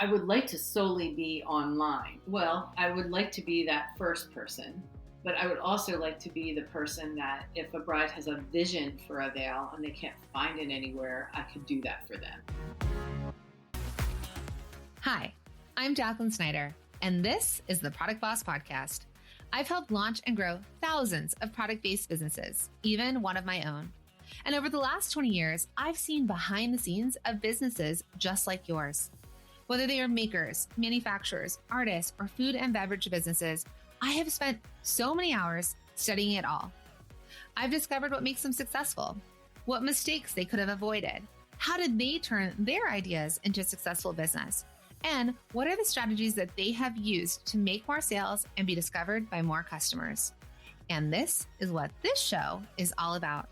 I would like to solely be online. Well, I would like to be that first person, but I would also like to be the person that if a bride has a vision for a veil and they can't find it anywhere, I could do that for them. Hi, I'm Jacqueline Snyder, and this is the Product Boss Podcast. I've helped launch and grow thousands of product-based businesses, even one of my own. And over the last 20 years, I've seen behind the scenes of businesses just like yours. Whether they are makers, manufacturers, artists, or food and beverage businesses, I have spent so many hours studying it all. I've discovered what makes them successful, what mistakes they could have avoided, how did they turn their ideas into a successful business, and what are the strategies that they have used to make more sales and be discovered by more customers. And this is what this show is all about.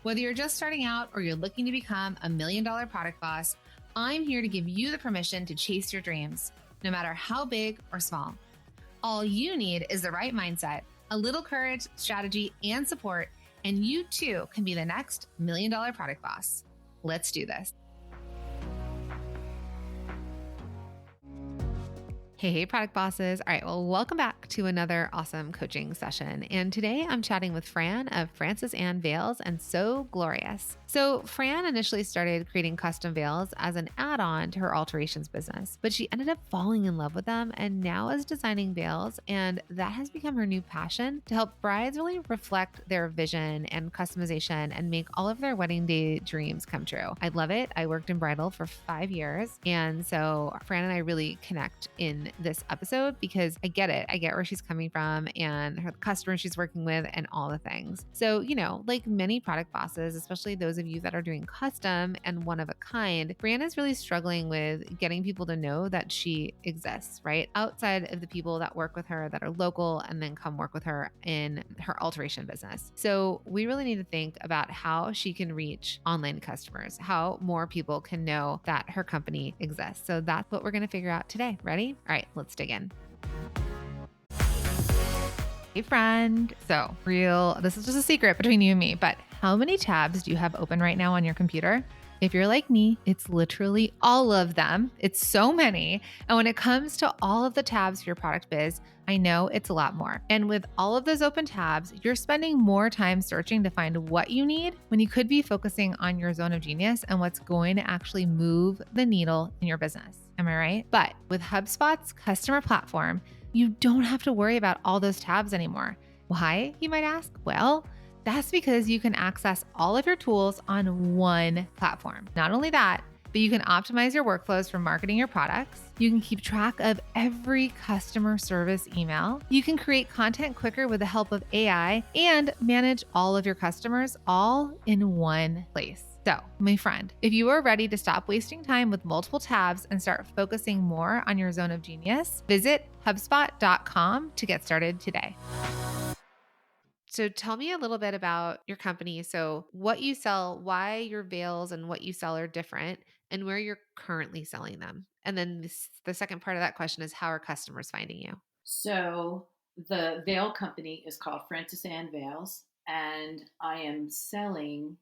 Whether you're just starting out or you're looking to become $1 million product boss, I'm here to give you the permission to chase your dreams, no matter how big or small. All you need is the right mindset, a little courage, strategy, and support, and you too can be the next $1 million product boss. Let's do this. Hey, product bosses. All right, well, welcome back to another awesome coaching session. And today I'm chatting with Fran of Francis Ann Veils and So Glorious. So Fran initially started creating custom veils as an add-on to her alterations business, but she ended up falling in love with them and now is designing veils. And that has become her new passion to help brides really reflect their vision and customization and make all of their wedding day dreams come true. I love it. I worked in bridal for 5 years. And so Fran and I really connect in this episode because I get it. I get where she's coming from and her customers she's working with and all the things. So, like many product bosses, especially those of you that are doing custom and one of a kind, Fran is really struggling with getting people to know that she exists, right? Outside of the people that work with her that are local and then come work with her in her alteration business. So we really need to think about how she can reach online customers, how more people can know that her company exists. So that's what we're going to figure out today. Ready? All right, let's dig in. Hey, friend. So, this is just a secret between you and me, but how many tabs do you have open right now on your computer? If you're like me, it's literally all of them. It's so many. And when it comes to all of the tabs for your product biz, I know it's a lot more. And with all of those open tabs, you're spending more time searching to find what you need when you could be focusing on your zone of genius and what's going to actually move the needle in your business. Am I right? But with HubSpot's customer platform, you don't have to worry about all those tabs anymore. Why, you might ask? Well, that's because you can access all of your tools on one platform. Not only that, but you can optimize your workflows for marketing your products. You can keep track of every customer service email. You can create content quicker with the help of AI and manage all of your customers all in one place. So, my friend, if you are ready to stop wasting time with multiple tabs and start focusing more on your zone of genius, visit HubSpot.com to get started today. So tell me a little bit about your company. So what you sell, why your veils and what you sell are different, and where you're currently selling them. And then the second part of that question is how are customers finding you? So the veil company is called Francis Ann Veils, and I am selling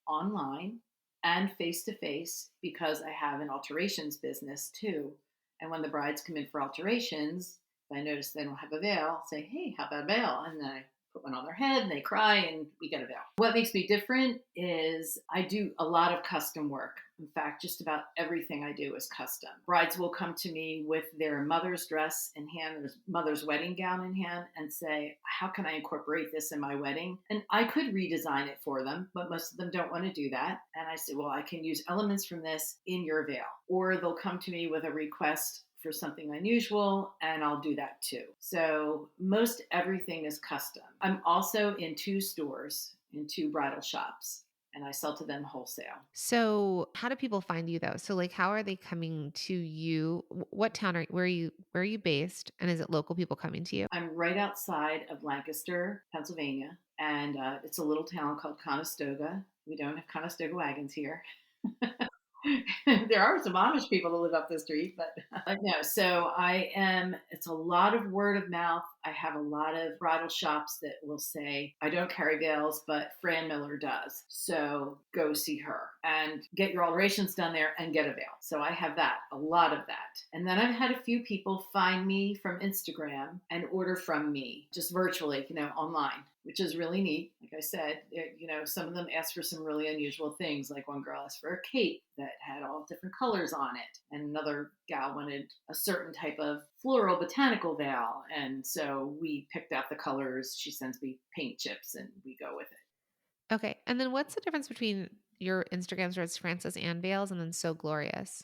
online and face to face because I have an alterations business too. And when the brides come in for alterations, if I notice they don't have a veil, I'll say, hey, how about a veil? And then I put one on their head and they cry and we get a veil. What makes me different is I do a lot of custom work. In fact, just about everything I do is custom. Brides will come to me with their mother's dress in hand, their mother's wedding gown in hand, and say, how can I incorporate this in my wedding? And I could redesign it for them, but most of them don't want to do that. And I say, well, I can use elements from this in your veil. Or they'll come to me with a request for something unusual, and I'll do that too. So most everything is custom. I'm also in 2 stores, in 2 bridal shops, and I sell to them wholesale. So how do people find you though? So like how are they coming to you? What town where are you based? And is it local people coming to you? I'm right outside of Lancaster, Pennsylvania, and it's a little town called Conestoga. We don't have Conestoga wagons here. There are some Amish people that live up the street, but no. So it's a lot of word of mouth. I have a lot of bridal shops that will say, I don't carry veils, but Fran Miller does. So go see her and get your alterations done there and get a veil. So I have that, a lot of that. And then I've had a few people find me from Instagram and order from me just virtually, online, which is really neat. Like I said, some of them ask for some really unusual things. Like one girl asked for a cape that had all different colors on it, and another gal wanted a certain type of floral botanical veil. And so we picked out the colors. She sends me paint chips, and we go with it. Okay. And then what's the difference between your Instagrams where it's Francis Ann Bales and then So Glorious?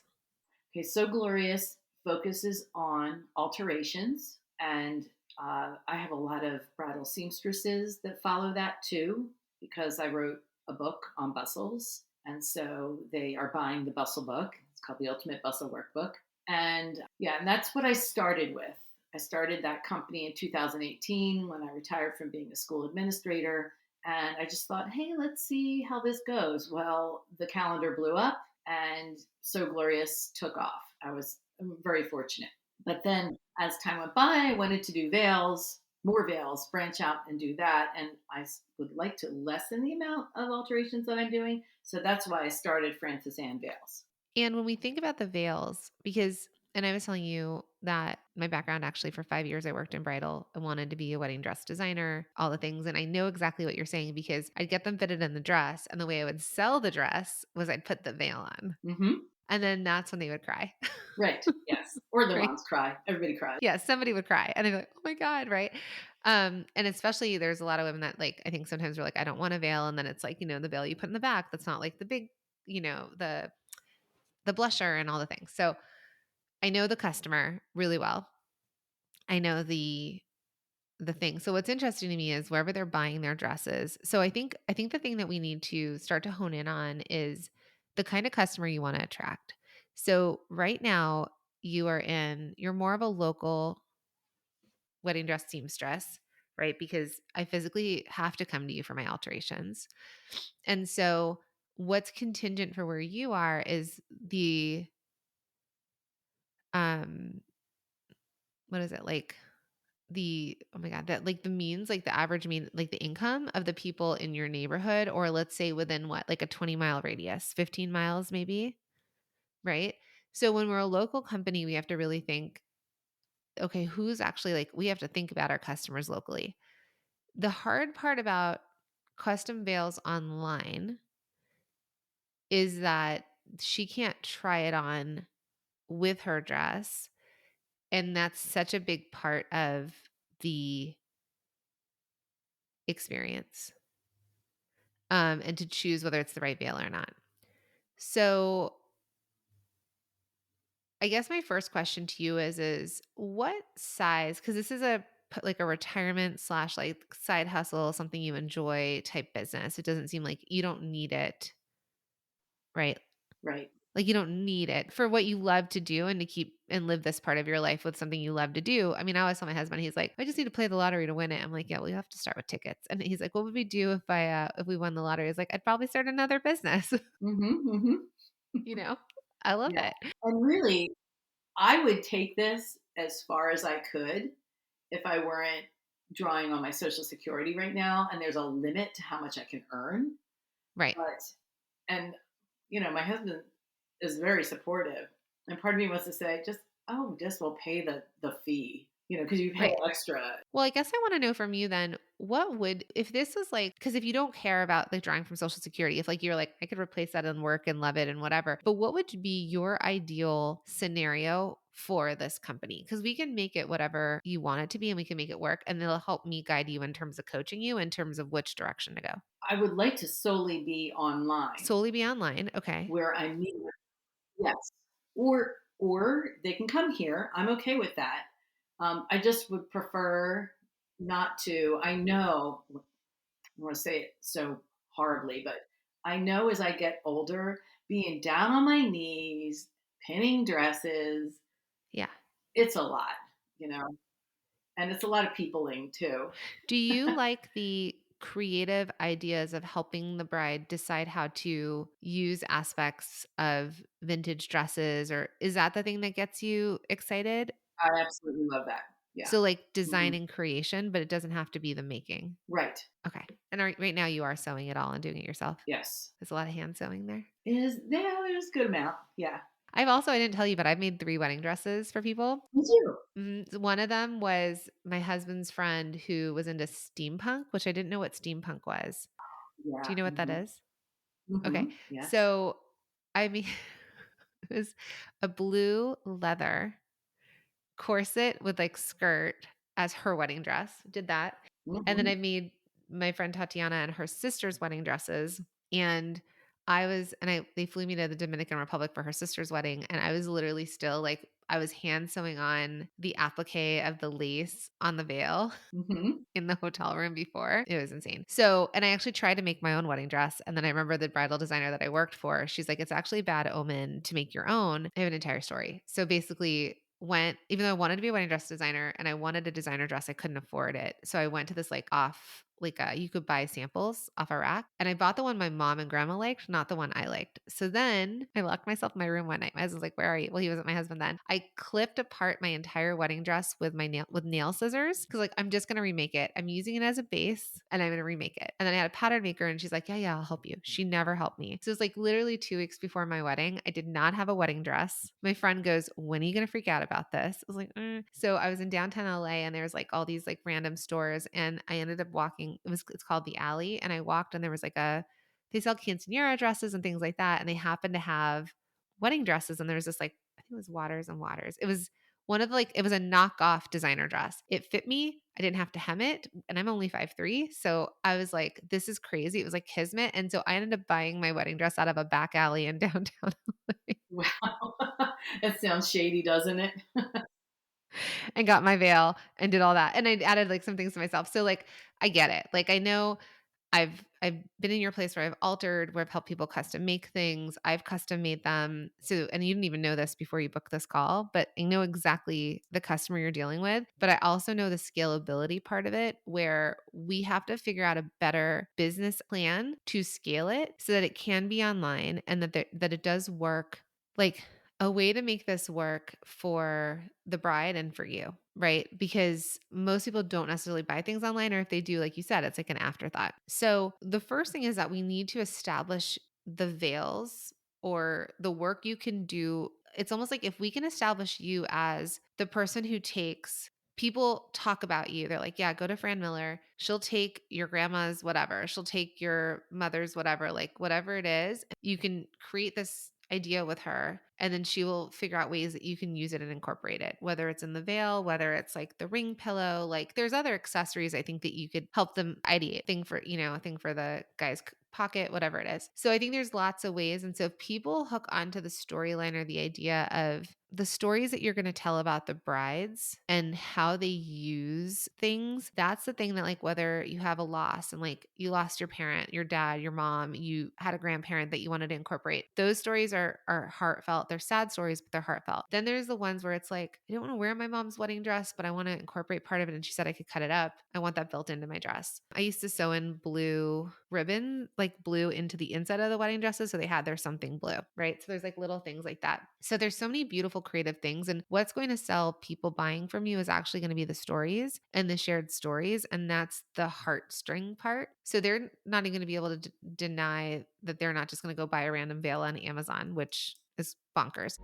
Okay, So Glorious focuses on alterations, and I have a lot of bridal seamstresses that follow that too, because I wrote a book on bustles, and so they are buying the bustle book. It's called the Ultimate Bustle Workbook, and yeah, and that's what I started with. I started that company in 2018 when I retired from being a school administrator. And I just thought, hey, let's see how this goes. Well, the calendar blew up and So Glorious took off. I was very fortunate. But then as time went by, I wanted to do veils, more veils, branch out and do that. And I would like to lessen the amount of alterations that I'm doing. So that's why I started Francis Ann Veils. And when we think about the veils, because, and I was telling you that my background actually for 5 years, I worked in bridal. I wanted to be a wedding dress designer, all the things. And I know exactly what you're saying because I'd get them fitted in the dress. And the way I would sell the dress was I'd put the veil on. Mm-hmm. And then that's when they would cry. Right. Yes. Or the Right. moms cry. Everybody cries. Yeah, somebody would cry and they'd be like, "Oh my God," right? And especially there's a lot of women that like I think sometimes we're like, "I don't want a veil," and then it's like, the veil you put in the back that's not like the big, the blusher and all the things. So I know the customer really well. I know the thing. So what's interesting to me is wherever they're buying their dresses. So I think the thing that we need to start to hone in on is the kind of customer you want to attract. So right now you're more of a local wedding dress seamstress, right? Because I physically have to come to you for my alterations. And so what's contingent for where you are is the um what is it like the oh my god that like the means like the average mean like the income of the people in your neighborhood or let's say within what like a 20-mile radius 15 miles maybe, right? So when we're a local company we have to really think, okay, who's actually like we have to think about our customers locally. The hard part about custom veils online is that she can't try it on with her dress, and that's such a big part of the experience, and to choose whether it's the right veil or not. So, I guess my first question to you is what size? Because this is like a retirement slash like side hustle, something you enjoy type business. It doesn't seem like you don't need it, right? Right. Like, you don't need it for what you love to do and to keep and live this part of your life with something you love to do. I mean, I always tell my husband, he's like, "I just need to play the lottery to win it." I'm like, "Yeah, well, you have to start with tickets." And he's like, "What would we do if we won the lottery?" I was like, "I'd probably start another business." Mm-hmm. Mm-hmm. You know? I love Yeah. it. And really, I would take this as far as I could if I weren't drawing on my Social Security right now, and there's a limit to how much I can earn. Right. But and my husband is very supportive, and part of me wants to say, just will pay the fee, because you pay Right. extra. Well, I guess I want to know from you then, what would, if this was like, because if you don't care about like drawing from Social Security, if like you're like, I could replace that in work and love it and whatever, but what would be your ideal scenario for this company? Because we can make it whatever you want it to be and we can make it work. And it'll help me guide you in terms of coaching you in terms of which direction to go. I would like to solely be online Solely be online. Okay. where I meet. Yes. Or they can come here. I'm okay with that. I just would prefer not to. I know I want to say it so horribly, but I know as I get older, being down on my knees, pinning dresses, Yeah. it's a lot, you know, and it's a lot of peopling too. Do you like the creative ideas of helping the bride decide how to use aspects of vintage dresses, or is that the thing that gets you excited? I absolutely love that. Yeah. So like design Mhm. and creation, but it doesn't have to be the making. Right. Okay. And right now you are sewing it all and doing it yourself. Yes. There's a lot of hand sewing there. There's a good amount. Yeah. I didn't tell you, but I've made 3 wedding dresses for people. Me too. One of them was my husband's friend who was into steampunk, which I didn't know what steampunk was. Do Yeah. you know what that Mhm. is? Okay. Mhm. Yes. So I mean, it was a blue leather corset with like skirt as her wedding dress. Did that. And then I Mhm. made my friend Tatiana and her sister's wedding dresses. And they flew me to the Dominican Republic for her sister's wedding. And I was literally still like, I was hand sewing on the applique of the lace on the veil Mhm. in the hotel room before. It was insane. So, and I actually tried to make my own wedding dress. And then I remember the bridal designer that I worked for, she's like, it's actually bad omen to make your own. I have an entire story. So basically, even though I wanted to be a wedding dress designer and I wanted a designer dress, I couldn't afford it. So I went to this you could buy samples off a rack. And I bought the one my mom and grandma liked, not the one I liked. So then I locked myself in my room one night. My husband's like, where are you? Well, he wasn't my husband then. I clipped apart my entire wedding dress with with nail scissors. Cause like, I'm just going to remake it. I'm using it as a base and I'm going to remake it. And then I had a pattern maker and she's like, yeah, I'll help you. She never helped me. So it's like literally 2 weeks before my wedding. I did not have a wedding dress. My friend goes, when are you going to freak out about this? I was like, So I was in downtown LA and there's like all these like random stores. And I ended up walking, it's called the Alley. And I walked and there was they sell quinceanera dresses and things like that. And they happened to have wedding dresses. And there was this like, I think it was Waters and Waters. It was it was a knockoff designer dress. It fit me. I didn't have to hem it. And I'm only 5'3". So I was like, this is crazy. It was like kismet. And so I ended up buying my wedding dress out of a back alley in downtown Wow. That sounds shady, doesn't it? and got my veil and did all that. And I added like some things to myself. So like I get it. Like I know I've been in your place where I've altered, where I've helped people custom make things. I've custom made them. So, and you didn't even know this before you booked this call, but I know exactly the customer you're dealing with. But I also know the scalability part of it, where we have to figure out a better business plan to scale it so that it can be online and that it does work. Like a way to make this work for the bride and for you, right? Because most people don't necessarily buy things online, or if they do, like you said, it's like an afterthought. So the first thing is that we need to establish the veils or the work you can do. It's almost like if we can establish you as the person who takes people talk about you. They're like, yeah, go to Fran Miller. She'll take your grandma's whatever. She'll take your mother's whatever, like whatever it is. You can create this idea with her and then she will figure out ways that you can use it and incorporate it, whether it's in the veil, whether it's like the ring pillow. Like there's other accessories I think that you could help them ideate. A thing for the guy's pocket, whatever it is. So I think there's lots of ways. And so if people hook onto the storyline or the idea of the stories that you're going to tell about the brides and how they use things, that's the thing that like whether you have a loss and like you lost your parent, your dad, your mom, you had a grandparent that you wanted to incorporate. Those stories are heartfelt. They're sad stories, but they're heartfelt. Then there's the ones where it's like, I don't want to wear my mom's wedding dress, but I want to incorporate part of it. And she said I could cut it up. I want that built into my dress. I used to sew in blue ribbon, like blue into the inside of the wedding dresses. So they had their something blue, right? So there's like little things like that. So there's so many beautiful creative things. And what's going to sell people buying from you is actually going to be the stories and the shared stories. And that's the heartstring part. So they're not even going to be able to deny that they're not just going to go buy a random veil on Amazon, which is bonkers.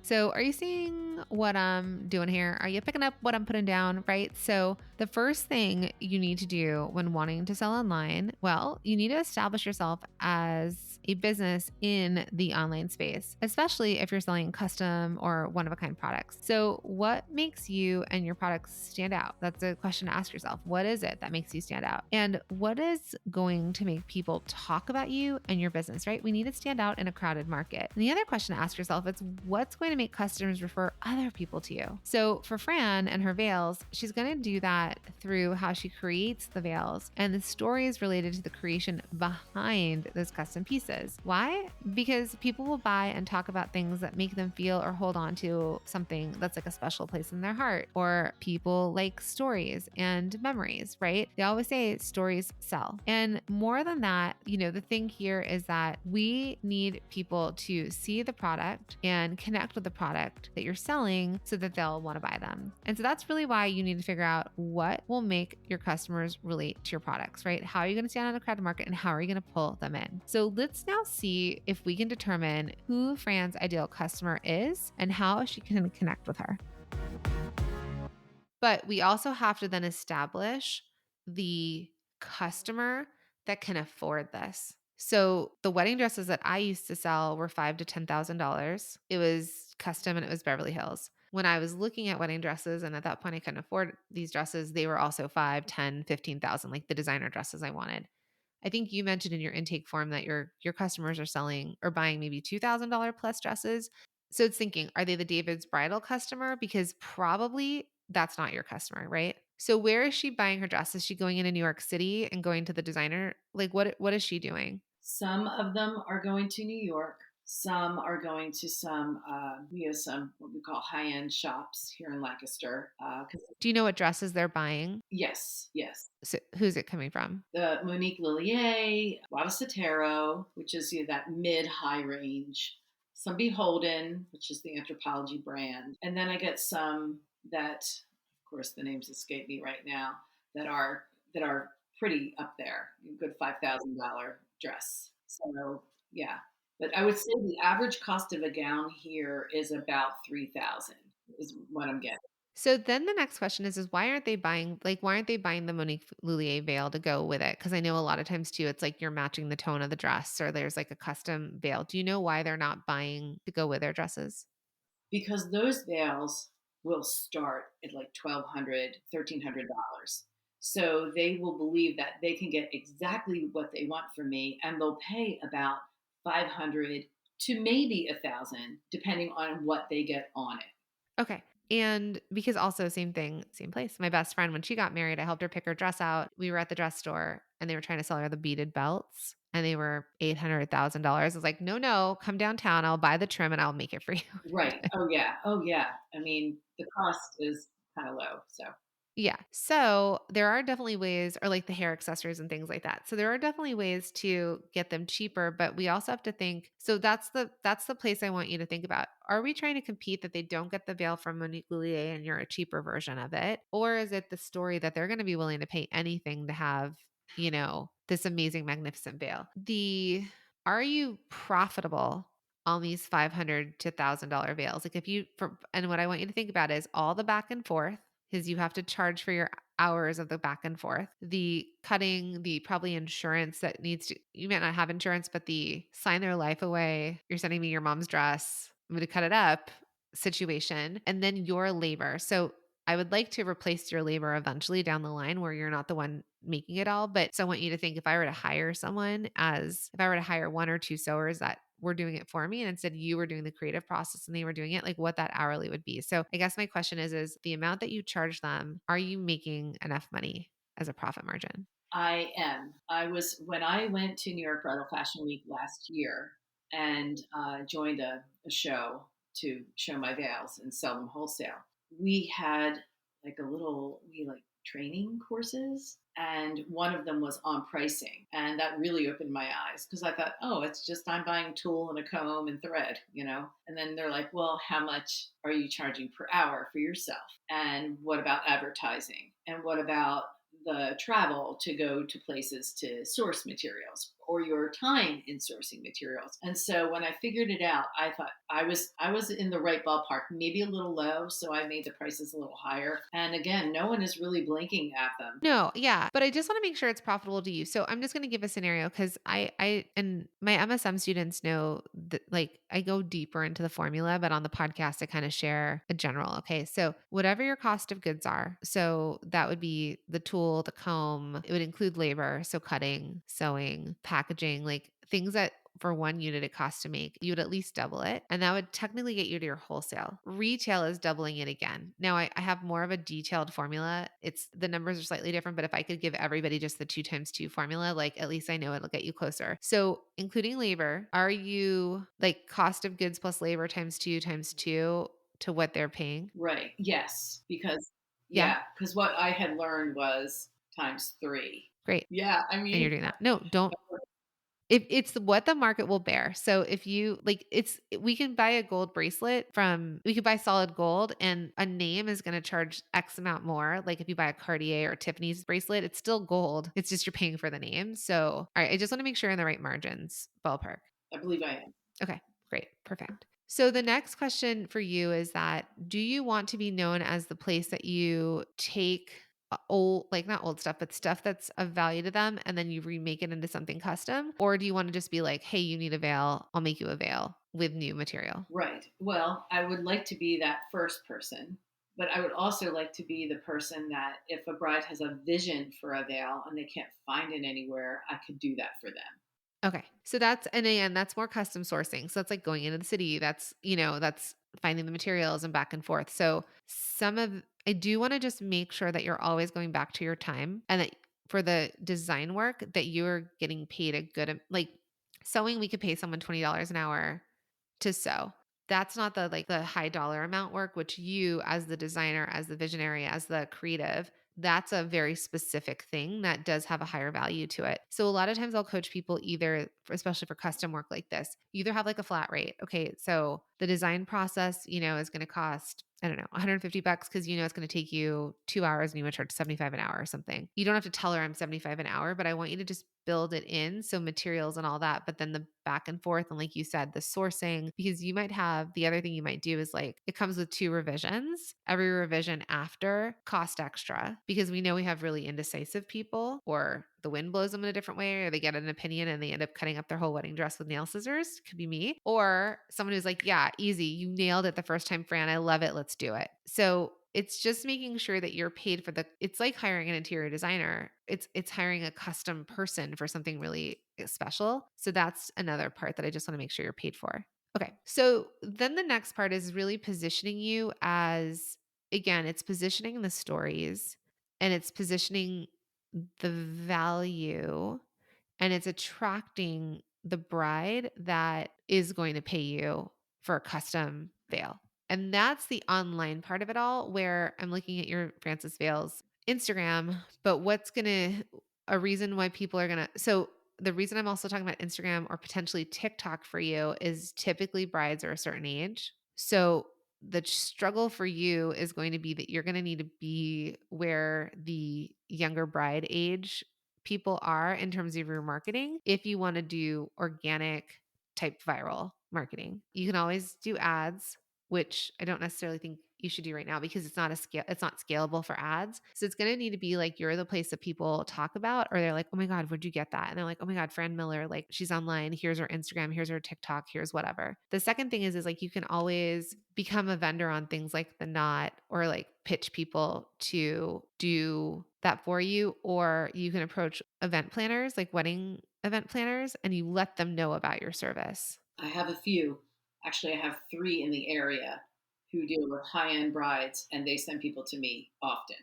So are you seeing what I'm doing here? Are you picking up what I'm putting down, right? So the first thing you need to do when wanting to sell online, well, you need to establish yourself as a business in the online space, especially if you're selling custom or one-of-a-kind products. So what makes you and your products stand out? That's a question to ask yourself. What is it that makes you stand out? And what is going to make people talk about you and your business, right? We need to stand out in a crowded market. And the other question to ask yourself is what's going to make customers refer other people to you? So for Fran and her veils, she's going to do that through how she creates the veils and the stories related to the creation behind those custom pieces. dresses. Why? Because people will buy and talk about things that make them feel or hold on to something that's like a special place in their heart. Or people like stories and memories, right? They always say stories sell. And more than that, the thing here is that we need people to see the product and connect with the product that you're selling so that they'll want to buy them. And so that's really why you need to figure out what will make your customers relate to your products, right? How are you going to stand on a crowded market and how are you going to pull them in? So let's now see if we can determine who Fran's ideal customer is and how she can connect with her. But we also have to then establish the customer that can afford this. So the wedding dresses that I used to sell were $5,000 to $10,000. It was custom and it was Beverly Hills. When I was looking at wedding dresses, and at that point I couldn't afford these dresses, they were also 5, 10, 15,000, like the designer dresses I wanted. I think you mentioned in your intake form that your customers are selling or buying maybe $2,000 plus dresses. So it's thinking, are they the David's bridal customer? Because probably that's not your customer, right? So where is she buying her dress? Is she going into New York City and going to the designer? Like what is she doing? Some of them are going to New York. Some are going to some, we have some what we call high end shops here in Lancaster. 'Cause Do you know what dresses they're buying? yes, yes. So who's it coming from? The Monique Lillier, a lot of Sotero, which is that mid high range, some Beholden, which is the anthropology brand. And then I get some that, of course, the names escape me right now, that are pretty up there, a good $5,000 dress. So yeah, but I would say the average cost of a gown here is about 3,000 is what I'm getting. So then the next question is why aren't they buying the Monique Lullier veil to go with it? Because I know a lot of times too, it's like you're matching the tone of the dress or there's like a custom veil. Do you know why they're not buying to go with their dresses? Because those veils will start at like $1,200, $1,300. So they will believe that they can get exactly what they want from me, and they'll pay about 500 to maybe 1,000, depending on what they get on it. Okay. And because also same thing, same place. My best friend, when she got married, I helped her pick her dress out. We were at the dress store and they were trying to sell her the beaded belts and they were $800,000. I was like, no, no, come downtown. I'll buy the trim and I'll make it for you. Right. Oh, yeah. Oh, yeah. I mean, the cost is kind of low. So, Yeah. So there are definitely ways, or like the hair accessories and things like that. So there are definitely ways to get them cheaper, but we also have to think. So that's the place I want you to think about. Are we trying to compete that they don't get the veil from Monique Lullier and you're a cheaper version of it, or is it the story that they're going to be willing to pay anything to have, this amazing, magnificent veil? Are you profitable on these $500 to $1,000 veils? Like and what I want you to think about is all the back and forth is you have to charge for your hours of the back and forth, the cutting, the probably insurance that you might not have insurance, but the sign their life away. You're sending me your mom's dress. I'm going to cut it up situation. And then your labor. So I would like to replace your labor eventually down the line where you're not the one making it all. But so I want you to think if I were to hire if I were to hire one or two sewers that were doing it for me and instead you were doing the creative process and they were doing it, like what that hourly would be. So I guess my question is the amount that you charge them, are you making enough money as a profit margin? I am. When I went to New York Bridal Fashion Week last year and joined a show to show my veils and sell them wholesale. We had we like training courses, and one of them was on pricing, and that really opened my eyes because I thought, oh, it's just I'm buying tulle and a comb and thread, And then they're like, well, how much are you charging per hour for yourself? And what about advertising? And what about the travel to go to places to source materials or your time in sourcing materials. And so when I figured it out, I thought I was in the right ballpark, maybe a little low, so I made the prices a little higher. And again, no one is really blinking at them. No, yeah, but I just want to make sure it's profitable to you. So I'm just going to give a scenario because and my MSM students know that like I go deeper into the formula, but on the podcast I kind of share a general. Okay, so whatever your cost of goods are, so that would be the tool, the comb. It would include labor, so cutting, sewing, packaging, like things that for 1 unit it costs to make, you would at least double it. And that would technically get you to your wholesale. Retail is doubling it again. Now I have more of a detailed formula. It's the numbers are slightly different, but if I could give everybody just the 2 times 2 formula, like at least I know it'll get you closer. So including labor, are you like cost of goods plus labor times 2 to what they're paying? Right. Yes. Because, Yeah, yeah, because what I had learned was times three. great. Yeah. I And mean, you're doing that. No, don't. If it's what the market will bear. So if you like we can buy a gold bracelet we could buy solid gold and a name is going to charge X amount more. Like if you buy a Cartier or Tiffany's bracelet, it's still gold. It's just you're paying for the name. So, all right, I just want to make sure in the right margins ballpark. I believe I am. Okay, great. Perfect. So the next question for you is that do you want to be known as the place that you take old, like not old stuff, but stuff that's of value to them and then you remake it into something custom? Or do you want to just be like, hey, you need a veil, I'll make you a veil with new material? Right. Well, I would like to be that first person, but I would also like to be the person that if a bride has a vision for a veil and they can't find it anywhere, I could do that for them. Okay. So that's, and again, that's more custom sourcing. So that's like going into the city. That's finding the materials and back and forth. So I do want to just make sure that you're always going back to your time and that for the design work that you're getting paid a good, like sewing, we could pay someone $20 an hour to sew. That's not the like the high dollar amount work, which you as the designer, as the visionary, as the creative, that's a very specific thing that does have a higher value to it. So a lot of times I'll coach people either, especially for custom work like this, you either have like a flat rate. Okay, so the design process, is going to cost, I don't know, $150 because it's going to take you 2 hours and you want to charge 75 an hour or something. You don't have to tell her I'm 75 an hour, but I want you to just build it in. So materials and all that, but then the back and forth. And like you said, the sourcing, because you might have the other thing you might do is like it comes with 2 revisions. Every revision after cost extra because we know we have really indecisive people or the wind blows them in a different way or they get an opinion and they end up cutting up their whole wedding dress with nail scissors. Could be me or someone who's like, yeah, easy. You nailed it the first time, Fran. I love it. Let's do it. So it's just making sure that you're paid for it's like hiring an interior designer. It's hiring a custom person for something really special. So that's another part that I just want to make sure you're paid for. Okay. So then the next part is really positioning you as, again, it's positioning the stories and it's positioning the value and it's attracting the bride that is going to pay you for a custom veil. And that's the online part of it all where I'm looking at your Francis Veils Instagram, but a reason why people are so the reason I'm also talking about Instagram or potentially TikTok for you is typically brides are a certain age. So the struggle for you is going to be that you're going to need to be where the younger bride age people are in terms of your marketing if you want to do organic type viral marketing. You can always do ads, which I don't necessarily think you should do right now because it's not scalable for ads. So it's going to need to be like you're the place that people talk about or they're like, "Oh my god, where'd you get that?" And they're like, "Oh my god, Fran Miller, like she's online, here's her Instagram, here's her TikTok, here's whatever." The second thing is like you can always become a vendor on things like The Knot or like pitch people to do that for you or you can approach event planners, like wedding event planners and you let them know about your service. I have a few. Actually, I have three in the area who deal with high end brides, and they send people to me often.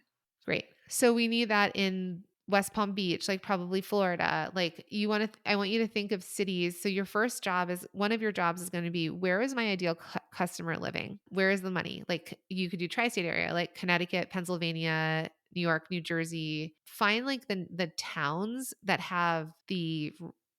Great. So we need that in West Palm Beach, like probably Florida. Like I want you to think of cities. So your first job is one of your jobs is going to be where is my ideal customer living? Where is the money? Like you could do tri-state area, like Connecticut, Pennsylvania, New York, New Jersey. Find like the towns that have the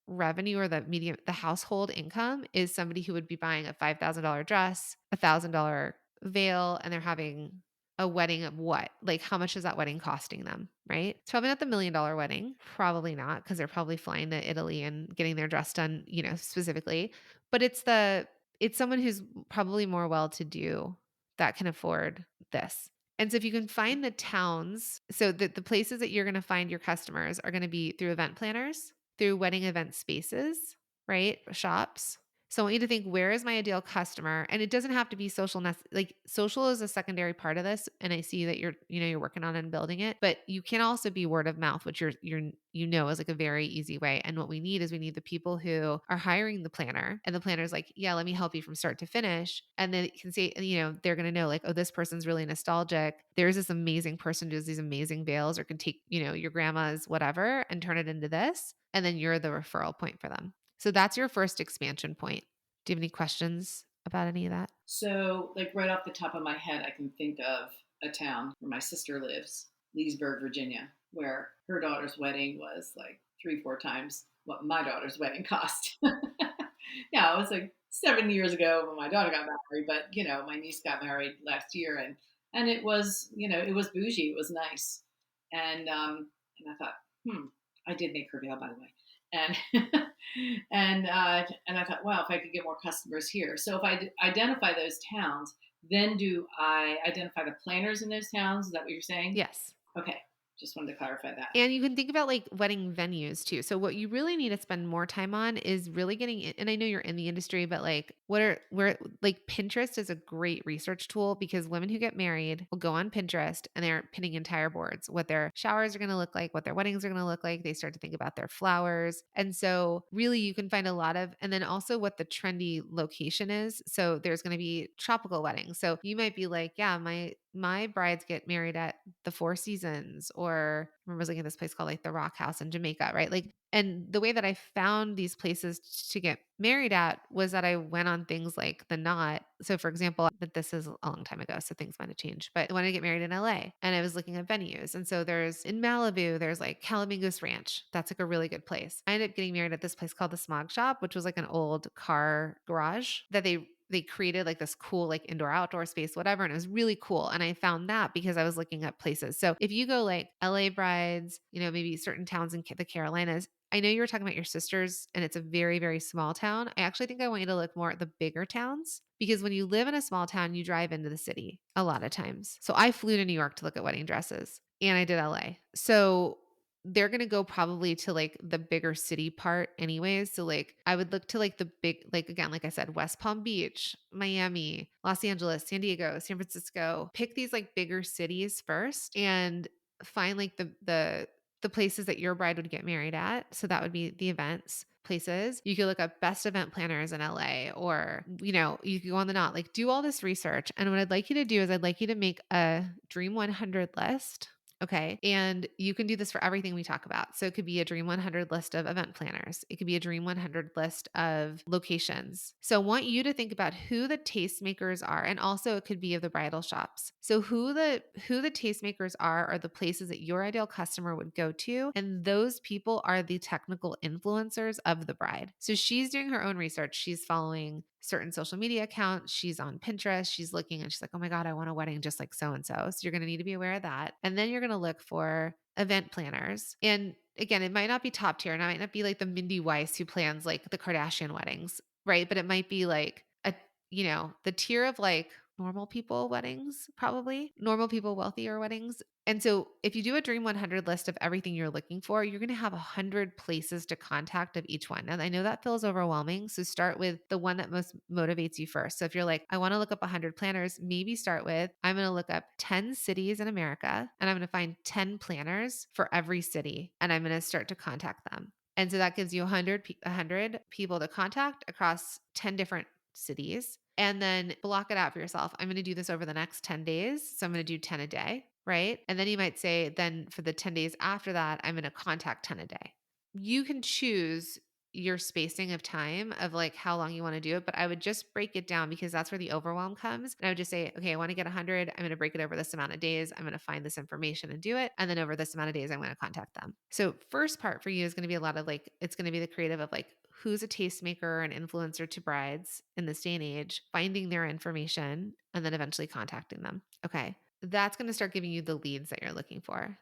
revenue or the household income is somebody who would be buying a $5,000 dress, $1,000 veil, and they're having a wedding of what? Like, how much is that wedding costing them, right? It's probably not the $1 million wedding. Probably not, because they're probably flying to Italy and getting their dress done, specifically. But it's someone who's probably more well-to-do that can afford this. And so if you can find the towns, so the places that you're going to find your customers are going to be through event planners, through wedding event spaces, right? Shops. So I want you to think, where is my ideal customer? And it doesn't have to be social. Like social is a secondary part of this. And I see that you're working on and building it, but you can also be word of mouth, which is like a very easy way. And what we need is we need the people who are hiring the planner, and the planner's like, yeah, let me help you from start to finish. And then it can say, they're going to know like, oh, this person's really nostalgic. There's this amazing person who does these amazing veils, or can take, your grandma's whatever and turn it into this. And then you're the referral point for them. So that's your first expansion point. Do you have any questions about any of that? So, like right off the top of my head, I can think of a town where my sister lives, Leesburg, Virginia, where her daughter's wedding was like 3, 4 times what my daughter's wedding cost. Yeah, it was like 7 years ago when my daughter got married, but my niece got married last year, and it was it was bougie, it was nice, and I thought, I did make her veil, by the way, and and I thought, wow, if I could get more customers here. So if I identify those towns, then do I identify the planners in those towns? Is that what you're saying? Yes. Okay, just wanted to clarify that. And you can think about like wedding venues too. So what you really need to spend more time on is really getting in, and I know you're in the industry, but like where like Pinterest is a great research tool, because women who get married will go on Pinterest and they're pinning entire boards, what their showers are going to look like, what their weddings are going to look like. They start to think about their flowers. And so really you can find a lot of, and then also what the trendy location is. So there's going to be tropical weddings. So you might be like, yeah, my brides get married at the Four Seasons, or I remember I was looking at this place called like the Rock House in Jamaica, right? Like, and the way that I found these places to get married at was that I went on things like The Knot. So for example, but this is a long time ago, so things might have changed, but I wanted to get married in LA and I was looking at venues. And so there's in Malibu, there's like Calamigos Ranch. That's like a really good place. I ended up getting married at this place called the Smog Shop, which was like an old car garage that they created like this cool like indoor outdoor space, whatever. And it was really cool. And I found that because I was looking at places. So if you go like LA brides, maybe certain towns in the Carolinas, I know you were talking about your sisters and it's a very, very small town. I actually think I want you to look more at the bigger towns, because when you live in a small town, you drive into the city a lot of times. So I flew to New York to look at wedding dresses, and I did LA. So they're going to go probably to like the bigger city part anyways. So like I would look to like the big, like again, like I said, West Palm Beach, Miami, Los Angeles, San Diego, San Francisco. Pick these like bigger cities first and find like the places that your bride would get married at. So that would be the events places. You could look up best event planners in LA, or, you could go on The Knot, like do all this research. And what I'd like you to do is I'd like you to make a Dream 100 list. Okay. And you can do this for everything we talk about. So it could be a Dream 100 list of event planners. It could be a Dream 100 list of locations. So I want you to think about who the tastemakers are. And also it could be of the bridal shops. So who the tastemakers are the places that your ideal customer would go to. And those people are the technical influencers of the bride. So she's doing her own research. She's following certain social media accounts. She's on Pinterest. She's looking and she's like, oh my God, I want a wedding just like so-and-so. So you're going to need to be aware of that. And then you're going to look for event planners. And again, it might not be top tier, and it might not be like the Mindy Weiss who plans like the Kardashian weddings, right? But it might be like the tier of like normal people weddings, probably normal people, wealthier weddings. And so if you do a Dream 100 list of everything you're looking for, you're going to have 100 places to contact of each one. And I know that feels overwhelming. So start with the one that most motivates you first. So if you're like, I want to look up 100 planners, maybe start with, I'm going to look up 10 cities in America and I'm going to find 10 planners for every city. And I'm going to start to contact them. And so that gives you 100 people to contact across 10 different cities. And then block it out for yourself. I'm going to do this over the next 10 days. So I'm going to do 10 a day, right? And then you might say, then for the 10 days after that, I'm going to contact 10 a day. You can choose your spacing of time of like how long you want to do it, but I would just break it down, because that's where the overwhelm comes. And I would just say, okay, I want to get 100. I'm going to break it over this amount of days. I'm going to find this information and do it. And then over this amount of days, I'm going to contact them. So first part for you is going to be a lot of like, it's going to be the creative of like, who's a tastemaker and influencer to brides in this day and age, finding their information, and then eventually contacting them. Okay. That's going to start giving you the leads that you're looking for.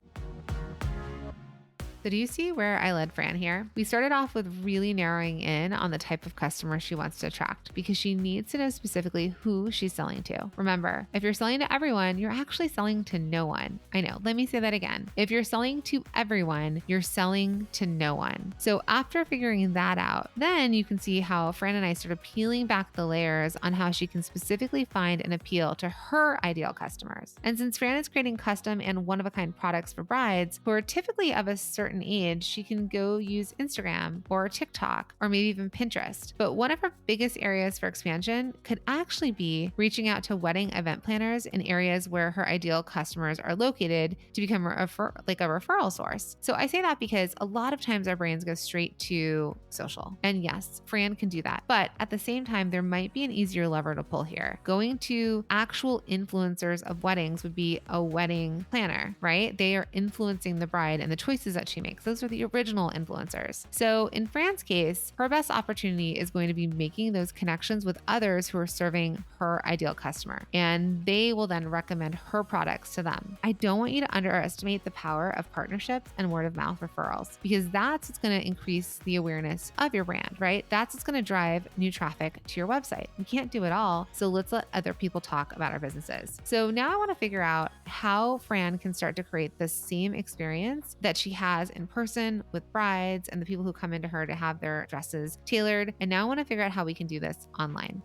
So do you see where I led Fran here? We started off with really narrowing in on the type of customer she wants to attract because she needs to know specifically who she's selling to. Remember, if you're selling to everyone, you're actually selling to no one. I know, let me say that again. If you're selling to everyone, you're selling to no one. So after figuring that out, then you can see how Fran and I started peeling back the layers on how she can specifically find and appeal to her ideal customers. And since Fran is creating custom and one-of-a-kind products for brides who are typically of a certain age, she can go use Instagram or TikTok or maybe even Pinterest. But one of her biggest areas for expansion could actually be reaching out to wedding event planners in areas where her ideal customers are located to become a referral source. So I say that because a lot of times our brains go straight to social. And yes, Fran can do that. But at the same time, there might be an easier lever to pull here. Going to actual influencers of weddings would be a wedding planner, right? They are influencing the bride and the choices that she makes. Those are the original influencers. So in Fran's case, her best opportunity is going to be making those connections with others who are serving her ideal customer, and they will then recommend her products to them. I don't want you to underestimate the power of partnerships and word of mouth referrals, because that's what's going to increase the awareness of your brand, right? That's what's going to drive new traffic to your website. We can't do it all, so let's let other people talk about our businesses. So now I want to figure out how Fran can start to create the same experience that she has in person with brides and the people who come into her to have their dresses tailored. And now I want to figure out how we can do this online.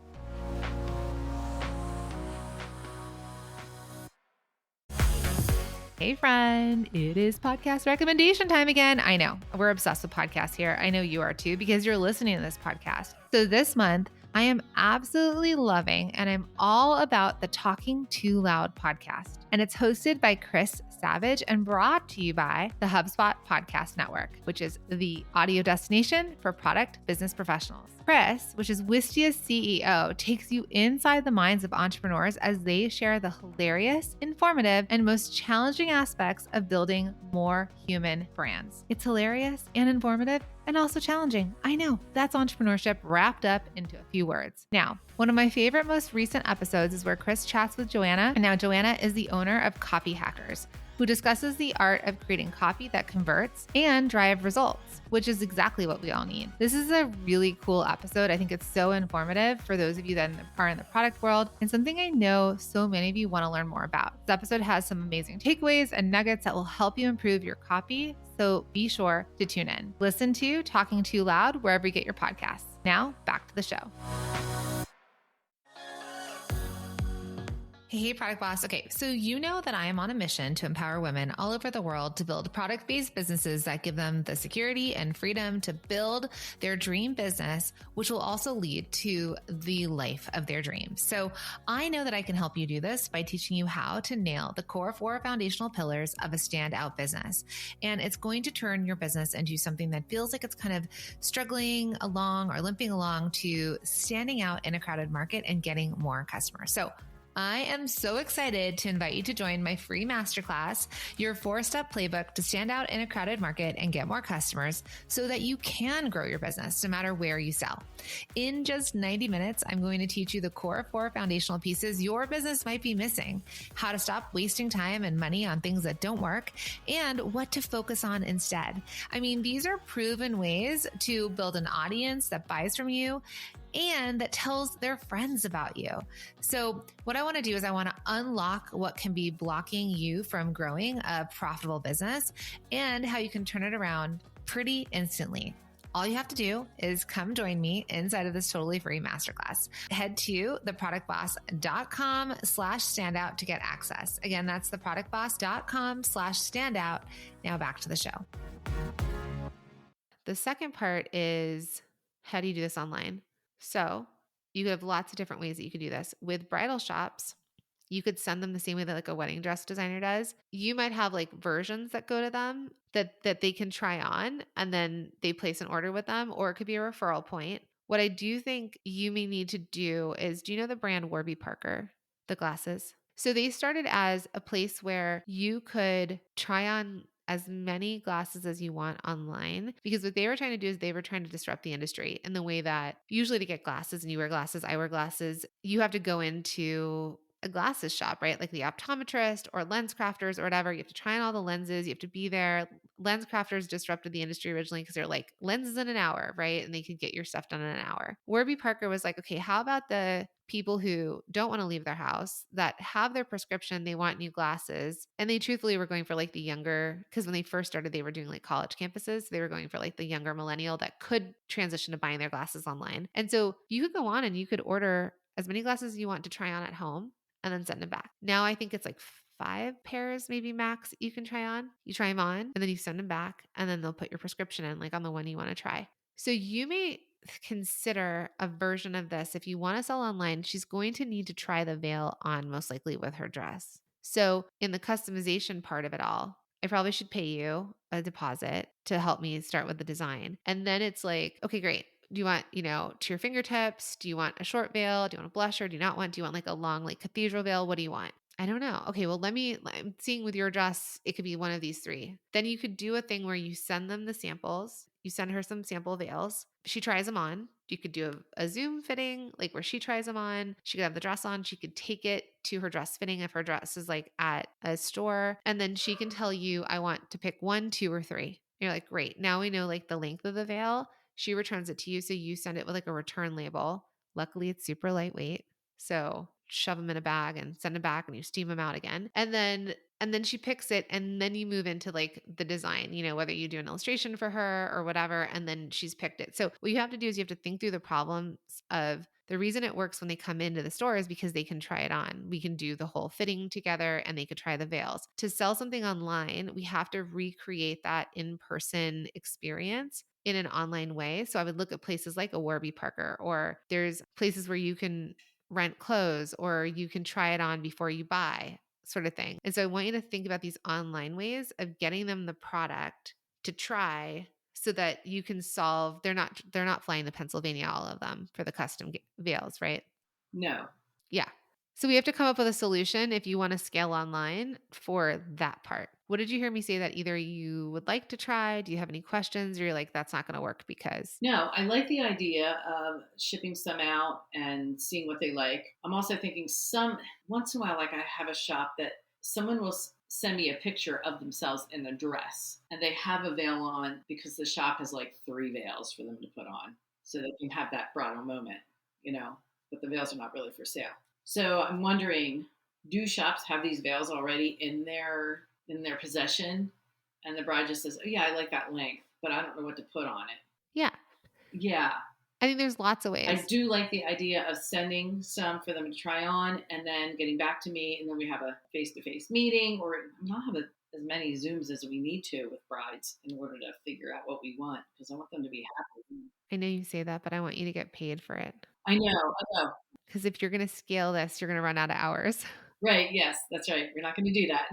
Hey, friend, it is podcast recommendation time again. I know we're obsessed with podcasts here. I know you are too, because you're listening to this podcast. So this month, I am absolutely loving and I'm all about the Talking Too Loud podcast. And it's hosted by Chris Savage and brought to you by the HubSpot Podcast Network, which is the audio destination for product business professionals. Chris, which is Wistia's CEO, takes you inside the minds of entrepreneurs as they share the hilarious, informative, and most challenging aspects of building more human brands. It's hilarious and informative and also challenging. I know, that's entrepreneurship wrapped up into a few words. Now, one of my favorite most recent episodes is where Chris chats with Joanna. And now Joanna is the owner of Copy Hackers, who discusses the art of creating copy that converts and drive results, which is exactly what we all need. This is a really cool episode. I think it's so informative for those of you that are in the product world and something I know so many of you want to learn more about. This episode has some amazing takeaways and nuggets that will help you improve your copy. So be sure to tune in. Listen to Talking Too Loud wherever you get your podcasts. Now back to the show. Hey, Product Boss. Okay, so you know that I am on a mission to empower women all over the world to build product-based businesses that give them the security and freedom to build their dream business, which will also lead to the life of their dreams. So I know that I can help you do this by teaching you how to nail the core 4 foundational pillars of a standout business. And it's going to turn your business into something that feels like it's kind of struggling along or limping along to standing out in a crowded market and getting more customers. So I am so excited to invite you to join my free masterclass, your 4-step playbook to stand out in a crowded market and get more customers so that you can grow your business no matter where you sell. In just 90 minutes, I'm going to teach you the core 4 foundational pieces your business might be missing, how to stop wasting time and money on things that don't work, and what to focus on instead. I mean, these are proven ways to build an audience that buys from you and that tells their friends about you. So what I want to do is I want to unlock what can be blocking you from growing a profitable business and how you can turn it around pretty instantly. All you have to do is come join me inside of this totally free masterclass. Head to theproductboss.com/standout to get access. Again, that's theproductboss.com/standout. Now back to the show. The second part is, how do you do this online? So you have lots of different ways that you could do this. With bridal shops, you could send them the same way that like a wedding dress designer does. You might have like versions that go to them that they can try on and then they place an order with them, or it could be a referral point. What I do think you may need to do is, do you know the brand Warby Parker, the glasses? So they started as a place where you could try on as many glasses as you want online, because what they were trying to do is they were trying to disrupt the industry in the way that usually to get glasses, and you wear glasses, I wear glasses, you have to go into a glasses shop, right? Like the optometrist or lens crafters or whatever. You have to try on all the lenses. You have to be there. Lens crafters disrupted the industry originally because they're like lenses in an hour, right? And they could get your stuff done in an hour. Warby Parker was like, okay, how about the people who don't want to leave their house that have their prescription, they want new glasses. And they truthfully were going for like the younger, because when they first started, they were doing like college campuses. So they were going for like the younger millennial that could transition to buying their glasses online. And so you could go on and you could order as many glasses as you want to try on at home and then send them back. Now I think it's like 5 pairs, maybe max, you can try on. You try them on and then you send them back and then they'll put your prescription in like on the one you want to try. So you may consider a version of this. If you want to sell online, she's going to need to try the veil on most likely with her dress. So in the customization part of it all, I probably should pay you a deposit to help me start with the design. And then it's like, okay, great. Do you want, to your fingertips? Do you want a short veil? Do you want a blusher? Do you not want? Do you want like a long, like cathedral veil? What do you want? I don't know. Okay, well, I'm seeing with your dress, it could be one of these three. Then you could do a thing where you send them the samples. You send her some sample veils. She tries them on. You could do a Zoom fitting, like where she tries them on. She could have the dress on. She could take it to her dress fitting if her dress is like at a store. And then she can tell you, I want to pick 1, 2, or 3. And you're like, great. Now we know like the length of the veil. She returns it to you. So you send it with like a return label. Luckily, it's super lightweight. So shove them in a bag and send them back and you steam them out again. And then she picks it and then you move into like the design, whether you do an illustration for her or whatever, and then she's picked it. So what you have to do is you have to think through the problems of the reason it works when they come into the store is because they can try it on. We can do the whole fitting together and they could try the veils. To sell something online, we have to recreate that in-person experience in an online way. So I would look at places like a Warby Parker, or there's places where you can rent clothes or you can try it on before you buy, sort of thing. And so I want you to think about these online ways of getting them the product to try so that you can solve they're not flying to Pennsylvania, all of them, for the custom veils, right? No. Yeah. So we have to come up with a solution if you want to scale online for that part. What did you hear me say that either you would like to try? Do you have any questions? Or you're like, that's not going to work because No, I like the idea of shipping some out and seeing what they like. I'm also thinking some once in a while, like I have a shop that someone will send me a picture of themselves in a dress and they have a veil on because the shop has like 3 veils for them to put on so they can have that bridal moment, you know, but the veils are not really for sale. So I'm wondering, do shops have these veils already in their possession? And the bride just says, "Oh yeah, I like that length, but I don't know what to put on it." yeah, Yeah, I think there's lots of I ways. do like the idea of sending some for them to try on and then getting back to me, and then we have a face-to-face meeting, or not have as many Zooms as we need to with brides in order to figure out what we want because I want them to be happy. I know you say that, but I want you to get paid for it. I know. Because if you're going to scale this, you're going to run out of hours. Right? Yes, that's right. We're not going to do that.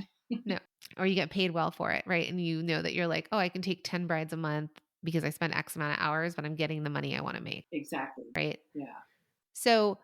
No. Or you get paid well for it, right? And you know that you're like, oh, I can take 10 brides a month because I spent X amount of hours, but I'm getting the money I want to make, Exactly. right? Yeah. So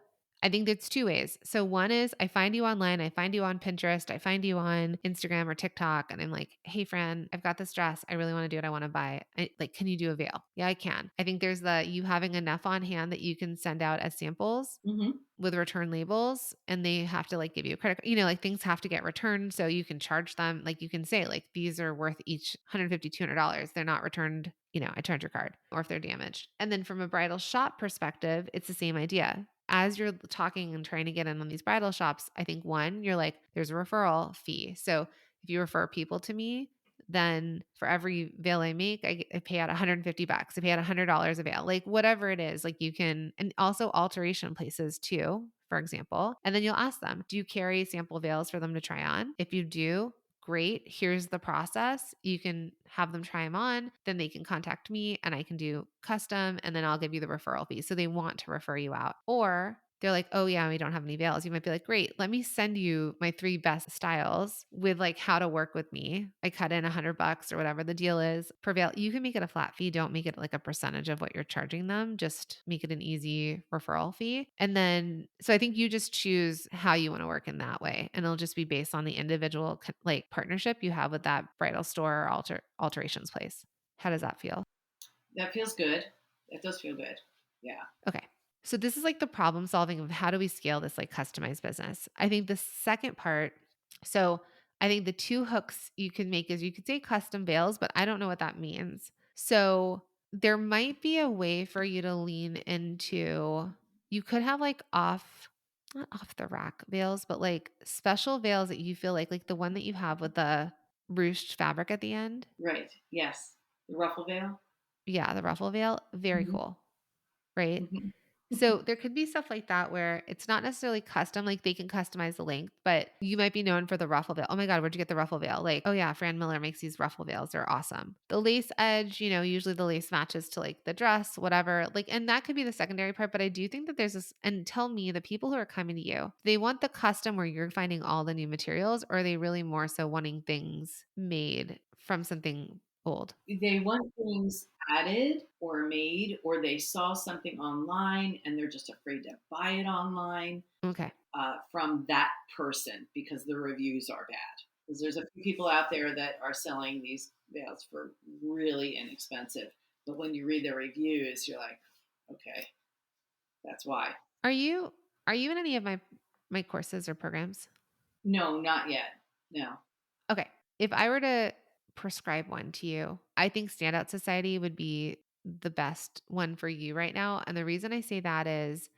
I think there's 2 ways. So one is I find you online, I find you on Pinterest, I find you on Instagram or TikTok, and I'm like, hey, Fran, I've got this dress. I really want to do it. I want to buy it. Like, can you do a veil? Yeah, I can. I think there's you having enough on hand that you can send out as samples Hmm. with return labels, and they have to like give you a credit, like things have to get returned. So you can charge them, like you can say like, these are worth each $150, $200. They're not returned. I charge your card or if they're damaged. And then from a bridal shop perspective, it's the same idea. As you're talking and trying to get in on these bridal shops, I think one, you're like, there's a referral fee. So if you refer people to me, then for every veil I make, I pay out $150. I pay out $100 a veil, like whatever it is. Like you can, and also alteration places too, for example. And then you'll ask them, do you carry sample veils for them to try on? If you do, great. Here's the process. You can have them try them on. Then they can contact me and I can do custom and then I'll give you the referral fee. So they want to refer you out. Or they're like, oh yeah, we don't have any veils. You might be like, great, let me send you my 3 best styles with like how to work with me. I cut in $100 or whatever the deal is per veil. You can make it a flat fee. Don't make it like a percentage of what you're charging them. Just make it an easy referral fee. And then, so I think you just choose how you want to work in that way. And it'll just be based on the individual like partnership you have with that bridal store or alterations place. How does that feel? That feels good. That does feel good. Yeah. Okay. So this is like the problem solving of how do we scale this like customized business. I think the second part, so I think the two hooks you can make is you could say custom veils, but I don't know what that means. So there might be a way for you to lean into, you could have like not off the rack veils, but like special veils that you feel like the one that you have with the ruched fabric at the end. Right. Yes. The ruffle veil. Yeah, the ruffle veil, very Mhm. cool, right? Mhm. So there could be stuff like that where it's not necessarily custom, like they can customize the length, but you might be known for the ruffle veil. Oh my God, where'd you get the ruffle veil? Like, oh yeah, Fran Miller makes these ruffle veils. They're awesome. The lace edge, usually the lace matches to like the dress, whatever. Like, and that could be the secondary part. But I do think that there's this, and tell me the people who are coming to you, they want the custom where you're finding all the new materials, or are they really more so wanting things made from something old? They want things added or made, or they saw something online and they're just afraid to buy it online Okay. from that person because the reviews are bad. Because there's a few people out there that are selling these veils for really inexpensive, but when you read the reviews, you're like, okay, that's why. Are you, are you in any of my courses or programs? No, not yet. No. Okay. If I were to prescribe one to you, I think Standout Society would be the best one for you right now. And the reason I say that is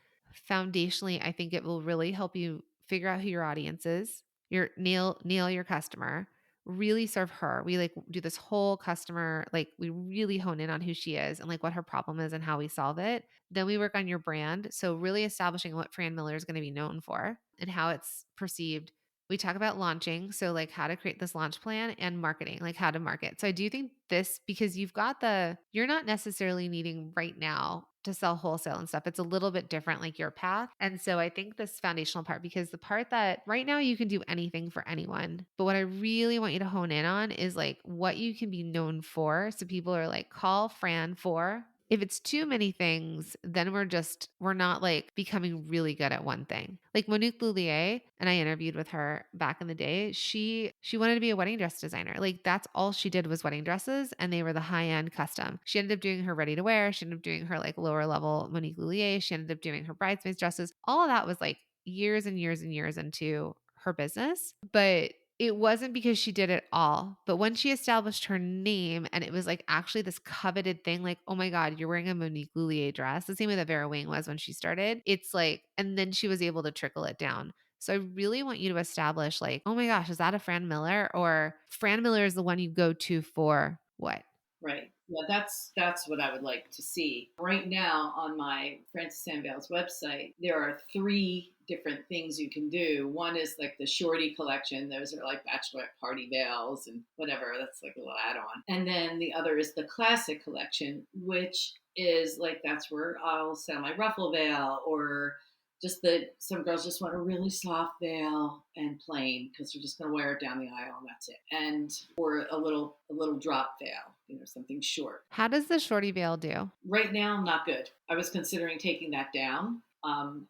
foundationally, I think it will really help you figure out who your audience is, your nail your customer, really serve her. We like do this whole customer, like we really hone in on who she is and like what her problem is and how we solve it. Then we work on your brand. So really establishing what Fran Miller is going to be known for and how it's perceived. We talk about launching, so like how to create this launch plan and marketing, like how to market. So I do think this because you're not necessarily needing right now to sell wholesale and stuff. It's a little bit different, like your path. And so I think this foundational part, because the part that right now you can do anything for anyone, but what I really want you to hone in on is like what you can be known for. So people are like, call Fran for. If it's too many things, then we're not like becoming really good at one thing. Like Monique Lullier, and I interviewed with her back in the day. She wanted to be a wedding dress designer. Like that's all she did was wedding dresses and they were the high-end custom. She ended up doing her ready to wear, she ended up doing her like lower level Monique Lullier, she ended up doing her bridesmaids dresses. All of that was like years and years and years into her business. But it wasn't because she did it all, but when she established her name and it was like actually this coveted thing, like, oh my God, you're wearing a Monique Lullier dress, the same way that Vera Wing was when she started. It's like, and then she was able to trickle it down. So I really want you to establish like, oh my gosh, is that a Fran Miller? Or Fran Miller is the one you go to for what? Right. Yeah, that's what I would like to see. Right now on my Francis Sandvale's website, there are three different things you can do. One is like the shorty collection. Those are like bachelorette party veils and whatever. That's like a little add-on. And then the other is the classic collection, which is like that's where I'll sell my ruffle veil or just that some girls just want a really soft veil and plain because they're just going to wear it down the aisle and that's it. And or a little drop veil, something short. How does the shorty veil do? Right now, not good. I was considering taking that down,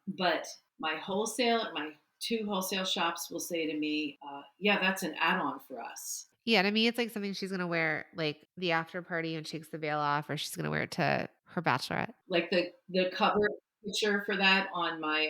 but my two wholesale shops will say to me, "Yeah, that's an add-on for us." Yeah, to me, it's like something she's gonna wear like the after party and she takes the veil off, or she's gonna wear it to her bachelorette. Like the cover picture for that on my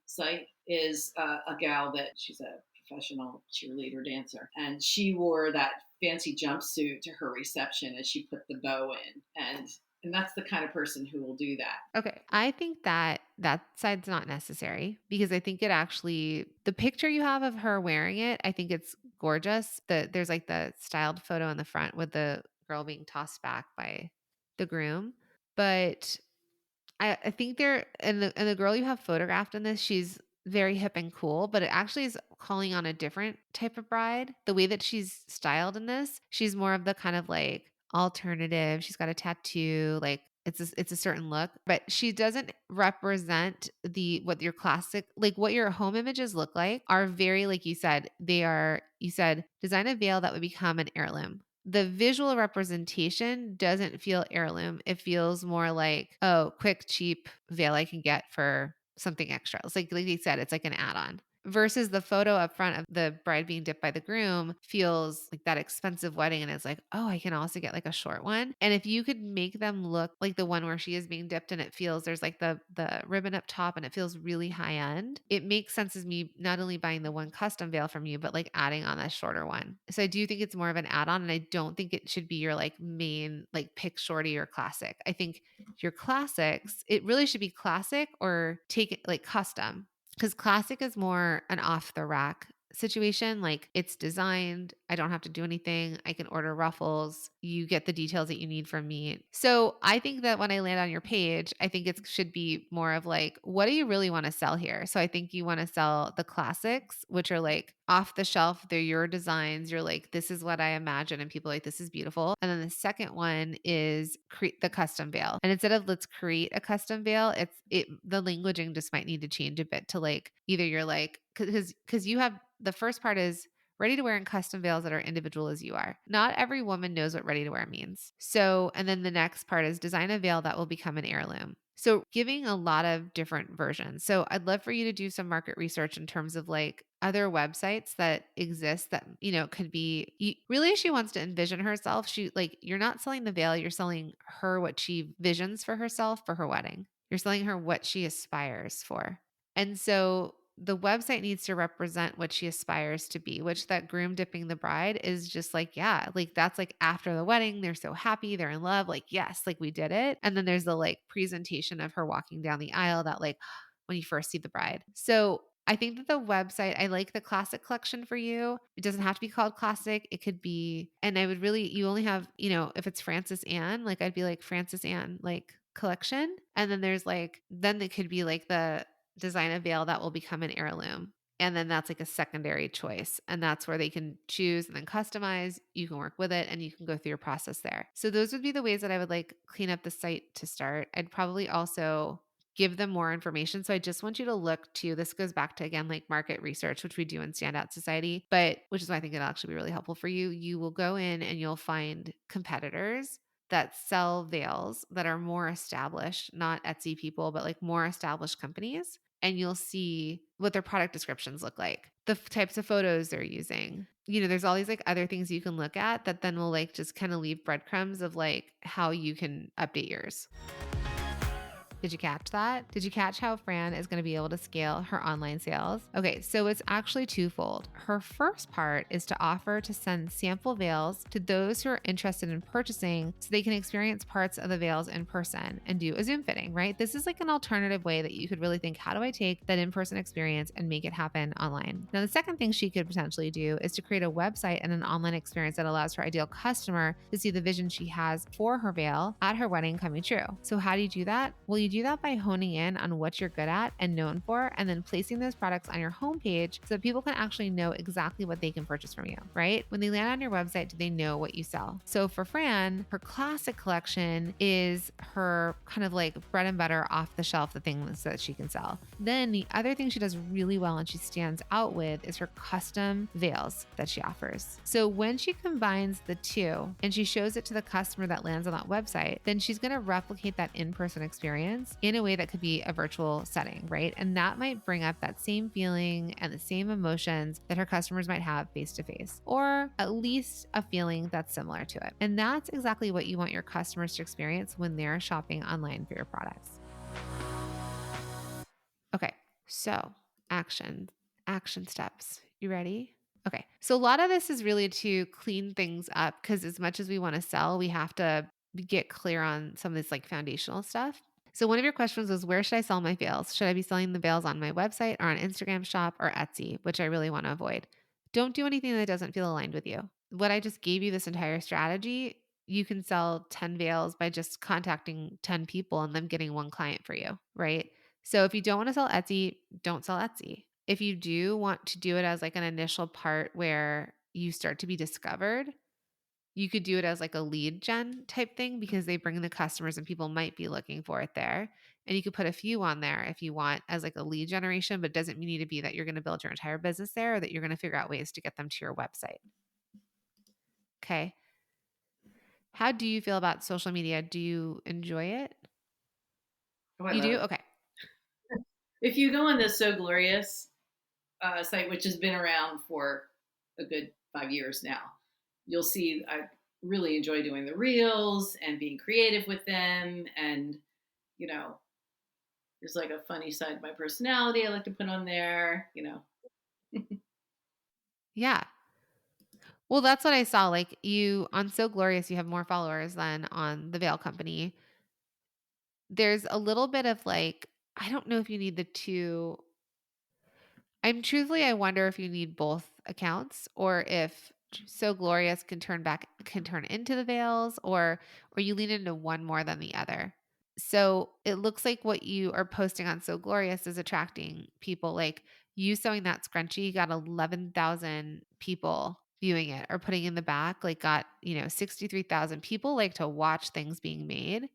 site is a gal that she's a professional cheerleader dancer, and she wore that fancy jumpsuit to her reception as she put the bow in, and that's the kind of person who will do that. Okay. I think that that side's not necessary because I think it actually, the picture you have of her wearing it, I think it's gorgeous. There's like the styled photo in the front with the girl being tossed back by the groom. But I think there and the girl you have photographed in this, she's very hip and cool, but it actually is calling on a different type of bride. The way that she's styled in this, she's more of the kind of like alternative. She's got a tattoo, like it's a certain look, but she doesn't represent the what your classic like what your home images look like are very like you said design a veil that would become an heirloom. The visual representation doesn't feel heirloom. It feels more like, oh, quick, cheap veil I can get for something extra. It's like you said, it's like an add on. versus the photo up front of the bride being dipped by the groom feels like that expensive wedding. And it's like, oh, I can also get like a short one. And if you could make them look like the one where she is being dipped and it feels there's like the ribbon up top and it feels really high end, it makes sense as me not only buying the one custom veil from you, but like adding on a shorter one. So I do think it's more of an add-on. And I don't think it should be your like main like pick shorty or classic. I think your classics, it really should be classic or take it like custom, because classic is more an off the rack situation. Like it's designed, I don't have to do anything. I can order ruffles. You get the details that you need from me. So I think that when I land on your page, I think it should be more of like, what do you really want to sell here? So I think you want to sell the classics, which are like off the shelf. They're your designs. You're like, this is what I imagine. And people are like, this is beautiful. And then the second one is create the custom veil. And instead of let's create a custom veil, the languaging just might need to change a bit to like either you're like, because you have the first part is ready to wear and custom veils that are individual as you are. Not every woman knows what ready to wear means. So, and then the next part is design a veil that will become an heirloom. So, giving a lot of different versions. So, I'd love for you to do some market research in terms of like other websites that exist that, could be really, she wants to envision herself. She like, you're not selling the veil, you're selling her what she visions for herself for her wedding. You're selling her what she aspires for. And so the website needs to represent what she aspires to be, which that groom dipping the bride is just like, yeah, like that's like after the wedding, they're so happy, they're in love, like, yes, like we did it. And then there's the like presentation of her walking down the aisle that like when you first see the bride. So I think that the website, I like the classic collection for you. It doesn't have to be called classic. It could be, and I would really, you only have, if it's Francis Anne, like I'd be like Francis Anne, like collection. And then there's like, then it could be like the design a veil that will become an heirloom. And then that's like a secondary choice. And that's where they can choose and then customize. You can work with it and you can go through your process there. So those would be the ways that I would like clean up the site to start. I'd probably also give them more information. So I just want you to look to, this goes back to again, like market research, which we do in Standout Society, but which is why I think it'll actually be really helpful for you. You will go in and you'll find competitors that sell veils that are more established, not Etsy people, but like more established companies. And you'll see what their product descriptions look like, the types of photos they're using. There's all these like other things you can look at that then will like just kind of leave breadcrumbs of like how you can update yours. Did you catch that? Did you catch how Fran is going to be able to scale her online sales? Okay, so it's actually twofold. Her first part is to offer to send sample veils to those who are interested in purchasing so they can experience parts of the veils in person and do a Zoom fitting, right? This is like an alternative way that you could really think, how do I take that in-person experience and make it happen online? Now, the second thing she could potentially do is to create a website and an online experience that allows her ideal customer to see the vision she has for her veil at her wedding coming true. So how do you do that? Well, you do that by honing in on what you're good at and known for, and then placing those products on your homepage so that people can actually know exactly what they can purchase from you, right? When they land on your website, do they know what you sell? So for Fran, her classic collection is her kind of like bread and butter off the shelf, the things that she can sell. Then the other thing she does really well and she stands out with is her custom veils that she offers. So when she combines the two and she shows it to the customer that lands on that website, then she's going to replicate that in-person experience in a way that could be a virtual setting, right? And that might bring up that same feeling and the same emotions that her customers might have face to face, or at least a feeling that's similar to it. And that's exactly what you want your customers to experience when they're shopping online for your products. Okay, so action steps. You ready? Okay, so a lot of this is really to clean things up because as much as we want to sell, we have to get clear on some of this like foundational stuff. So one of your questions was, where should I sell my veils? Should I be selling the veils on my website or on Instagram shop or Etsy, which I really want to avoid? Don't do anything that doesn't feel aligned with you. What I just gave you, this entire strategy, you can sell 10 veils by just contacting 10 people and them getting one client for you, right? So if you don't want to sell Etsy, don't sell Etsy. If you do want to do it as like an initial part where you start to be discovered, you could do it as like a lead gen type thing because they bring the customers and people might be looking for it there. And you could put a few on there if you want as like a lead generation, but it doesn't need to be that you're going to build your entire business there or that you're going to figure out ways to get them to your website. Okay. How do you feel about social media? Do you enjoy it? Oh, I You love do? it. Okay. If you go on this So Glorious, site, which has been around for a good 5 years now. You'll see I really enjoy doing the reels and being creative with them. And, you know, there's like a funny side of my personality I like to put on there. Yeah. Well, that's what I saw. Like you on So Glorious, you have more followers than on the Veil Company. There's a little bit of like, I don't know if you need the two. I wonder if you need both accounts or if So Glorious can turn into the veils or you lean into one more than the other. So it looks like what you are posting on So Glorious is attracting people. Like you sewing that scrunchie got 11,000 people viewing it or putting in the back, like got, 63,000 people like to watch things being made.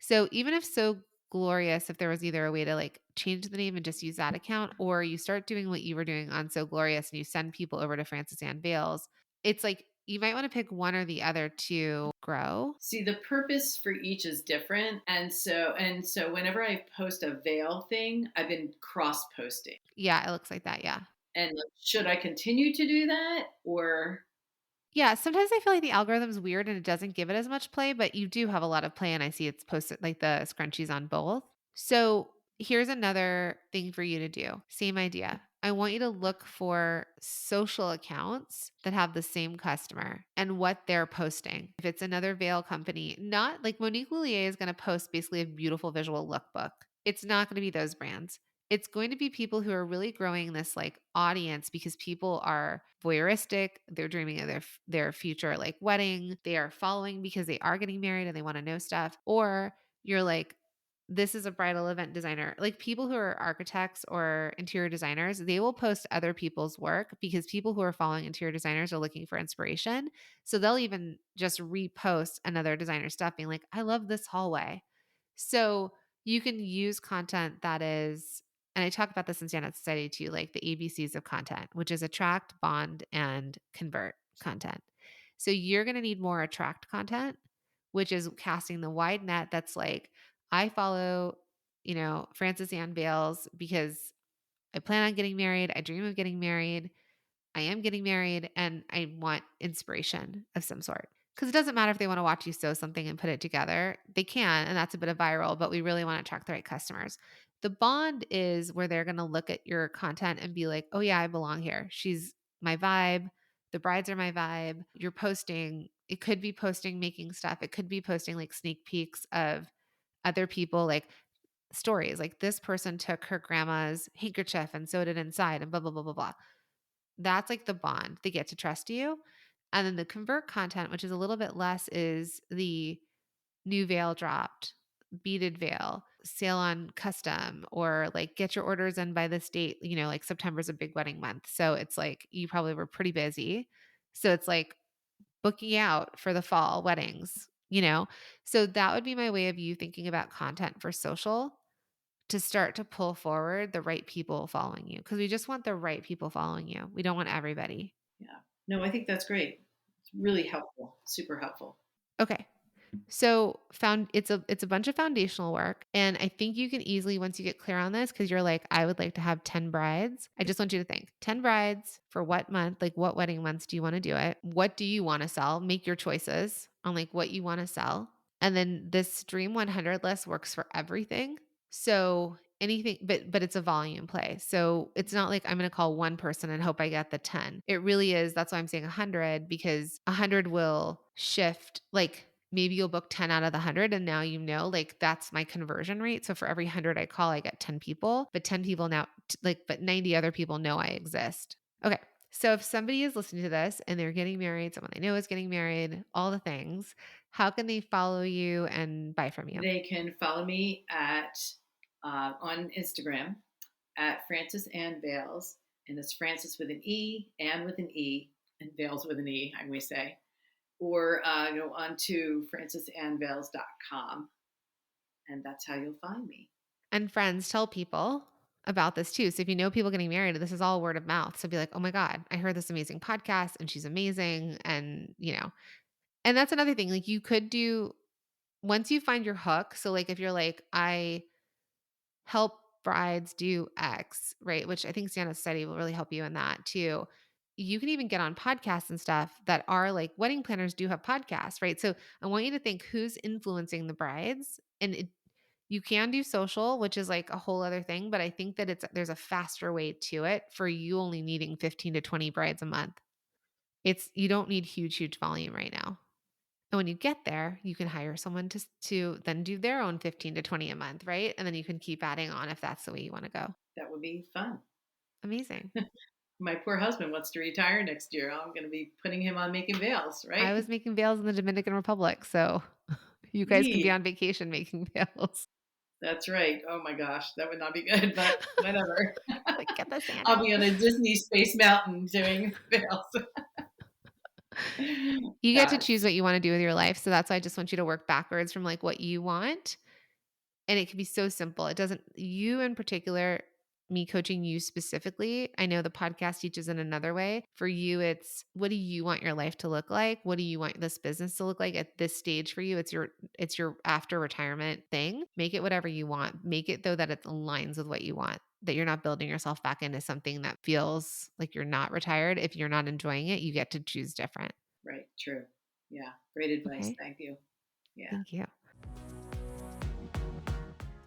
So even if So Glorious, if there was either a way to like change the name and just use that account, or you start doing what you were doing on So Glorious and you send people over to Francis Ann Vales, it's like you might want to pick one or the other to grow. See, the purpose for each is different. And so whenever I post a veil thing, I've been cross posting. Yeah, it looks like that. Yeah. And like, should I continue to do that or Yeah, sometimes I feel like the algorithm's weird and it doesn't give it as much play, but you do have a lot of play and I see it's posted like the scrunchies on both. So here's another thing for you to do. Same idea. I want you to look for social accounts that have the same customer and what they're posting. If it's another veil company, not like Monique Lullier is going to post basically a beautiful visual lookbook. It's not going to be those brands. It's going to be people who are really growing this like audience because people are voyeuristic, they're dreaming of their future like wedding, they are following because they are getting married and they want to know stuff, or you're like this is a bridal event designer. Like people who are architects or interior designers, they will post other people's work because people who are following interior designers are looking for inspiration. So they'll even just repost another designer stuff being like, I love this hallway. So you can use content that is, and I talk about this in Stand Out Society too, like the ABCs of content, which is attract, bond, and convert content. So you're going to need more attract content, which is casting the wide net. That's like, I follow, Francis Ann Bales because I plan on getting married. I dream of getting married. I am getting married and I want inspiration of some sort. Because it doesn't matter if they want to watch you sew something and put it together. They can, and that's a bit of viral, but we really want to attract the right customers. The bond is where they're going to look at your content and be like, oh, yeah, I belong here. She's my vibe. The brides are my vibe. You're posting, it could be posting making stuff. It could be posting like sneak peeks of other people, like stories. Like this person took her grandma's handkerchief and sewed it inside and blah, blah, blah, blah, blah. That's like the bond. They get to trust you. And then the convert content, which is a little bit less, is the new veil dropped, beaded veil, sale on custom, or like get your orders in by this date. Like September's a big wedding month. So it's like you probably were pretty busy. So it's like booking out for the fall weddings. So that would be my way of you thinking about content for social to start to pull forward the right people following you because we just want the right people following you. We don't want everybody. yeah. No, I think that's great. It's really helpful, super helpful. Okay. So found it's a bunch of foundational work and I think you can easily once you get clear on this cuz you're like I would like to have 10 brides. I just want you to think 10 brides for what month? Like what wedding months do you want to do it? What do you want to sell? Make your choices on like what you want to sell. And then this Dream 100 list works for everything. So anything but it's a volume play. So it's not like I'm going to call one person and hope I get the 10. It really is that's why I'm saying 100 because 100 will shift like maybe you'll book 10 out of the 100 and now like that's my conversion rate. So for every 100 I call I get 10 people, but 10 people now but 90 other people know I exist. Okay. So if somebody is listening to this and they're getting married, someone they know is getting married, all the things, how can they follow you and buy from you? They can follow me at on Instagram at Francis Ann Vales, and it's Francis with an E, Ann with an E, and Vales with an E, I may say. Or go on to francisannvales.com, and that's how you'll find me. And friends, tell people about this too. So if you know people getting married, this is all word of mouth. So be like, oh my God, I heard this amazing podcast and she's amazing. And that's another thing. Like you could do once you find your hook. So like if you're like, I help brides do X, right? Which I think Stand Up Society will really help you in that too. You can even get on podcasts and stuff that are like wedding planners do have podcasts, right? So I want you to think who's influencing the brides. And you can do social, which is like a whole other thing, but I think that there's a faster way to it for you only needing 15 to 20 brides a month. You don't need huge volume right now. And when you get there, you can hire someone to then do their own 15 to 20 a month, right? And then you can keep adding on if that's the way you want to go. That would be fun. Amazing. My poor husband wants to retire next year. I'm going to be putting him on making veils, I right? was making veils in the Dominican Republic, so you guys can be Neat. on vacation making veils. That's right. Oh my gosh, that would not be good, but whatever. Like, get the sand I'll out. be on a Disney Space Mountain doing veils. You get to choose That's what you want to do with your life. So that's why I just want you to work backwards from like what you want. And it can be so simple. It doesn't, you in particular, me coaching you specifically, I know the podcast teaches in another way. For you, it's what do you want your life to look like? What do you want this business to look like at this stage for you? It's your after retirement thing. Make it whatever you want. Make it though that it aligns with what you want. That you're not building yourself back into something that feels like you're not retired. If you're not enjoying it, you get to choose different. right. True. Yeah. Great advice. Okay. Thank you. Yeah. Thank you.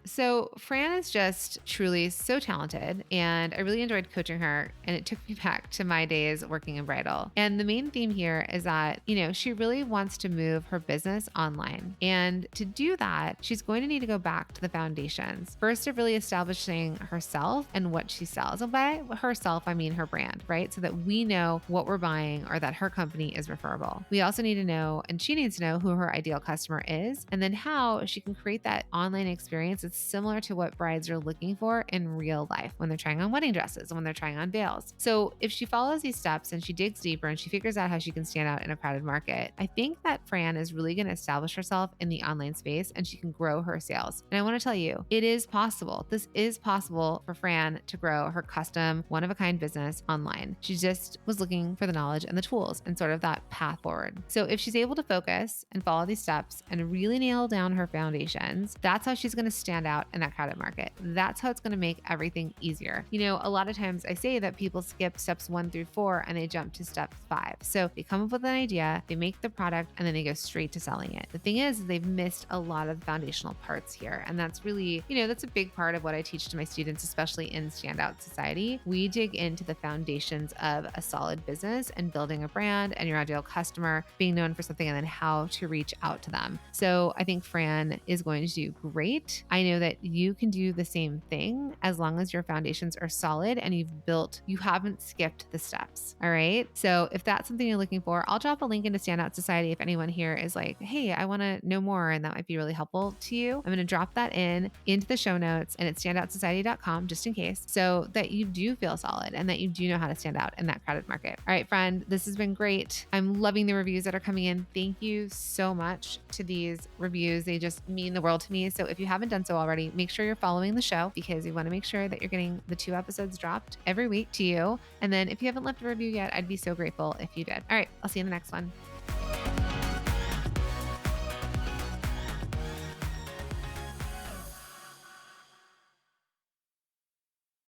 So, Fran is just truly so talented, and I really enjoyed coaching her. And it took me back to my days working in bridal. And the main theme here is that, she really wants to move her business online. And to do that, she's going to need to go back to the foundations. First, of really establishing herself and what she sells. And by herself, I mean her brand, right? So that we know what we're buying or that her company is referable. We also need to know, and she needs to know who her ideal customer is, and then how she can create that online experience that's similar to what brides are looking for in real life when they're trying on wedding dresses and when they're trying on veils. So if she follows these steps and she digs deeper and she figures out how she can stand out in a crowded market, I think that Fran is really going to establish herself in the online space and she can grow her sales. And I want to tell you, it is possible. This is possible for Fran to grow her custom, one-of-a-kind business online. She just was looking for the knowledge and the tools and sort of that path forward. So if she's able to focus and follow these steps and really nail down her foundations, that's how she's going to stand out in that crowded market. That's how it's going to make everything easier. A lot of times I say that people skip steps 1 through 4 and they jump to step 5. So they come up with an idea, they make the product, and then they go straight to selling it. The thing is, they've missed a lot of the foundational parts here. And that's really, that's a big part of what I teach to my students, especially in Standout Society. We dig into the foundations of a solid business and building a brand and your ideal customer, being known for something, and then how to reach out to them. So I think Fran is going to do great. I know that you can do the same thing as long as your foundations are solid and you haven't skipped the steps. All right. So if that's something you're looking for, I'll drop a link into Standout Society if anyone here is like, hey, I want to know more and that might be really helpful to you. I'm going to drop that into the show notes and it's standoutsociety.com just in case, so that you do feel solid and that you do know how to stand out in that crowded market. All right, friend, this has been great. I'm loving the reviews that are coming in. Thank you so much to these reviews. They just mean the world to me. So if you haven't done so already, make sure you're following the show because we want to make sure that you're getting the 2 episodes dropped every week to you. And then if you haven't left a review yet, I'd be so grateful if you did. All right, I'll see you in the next one.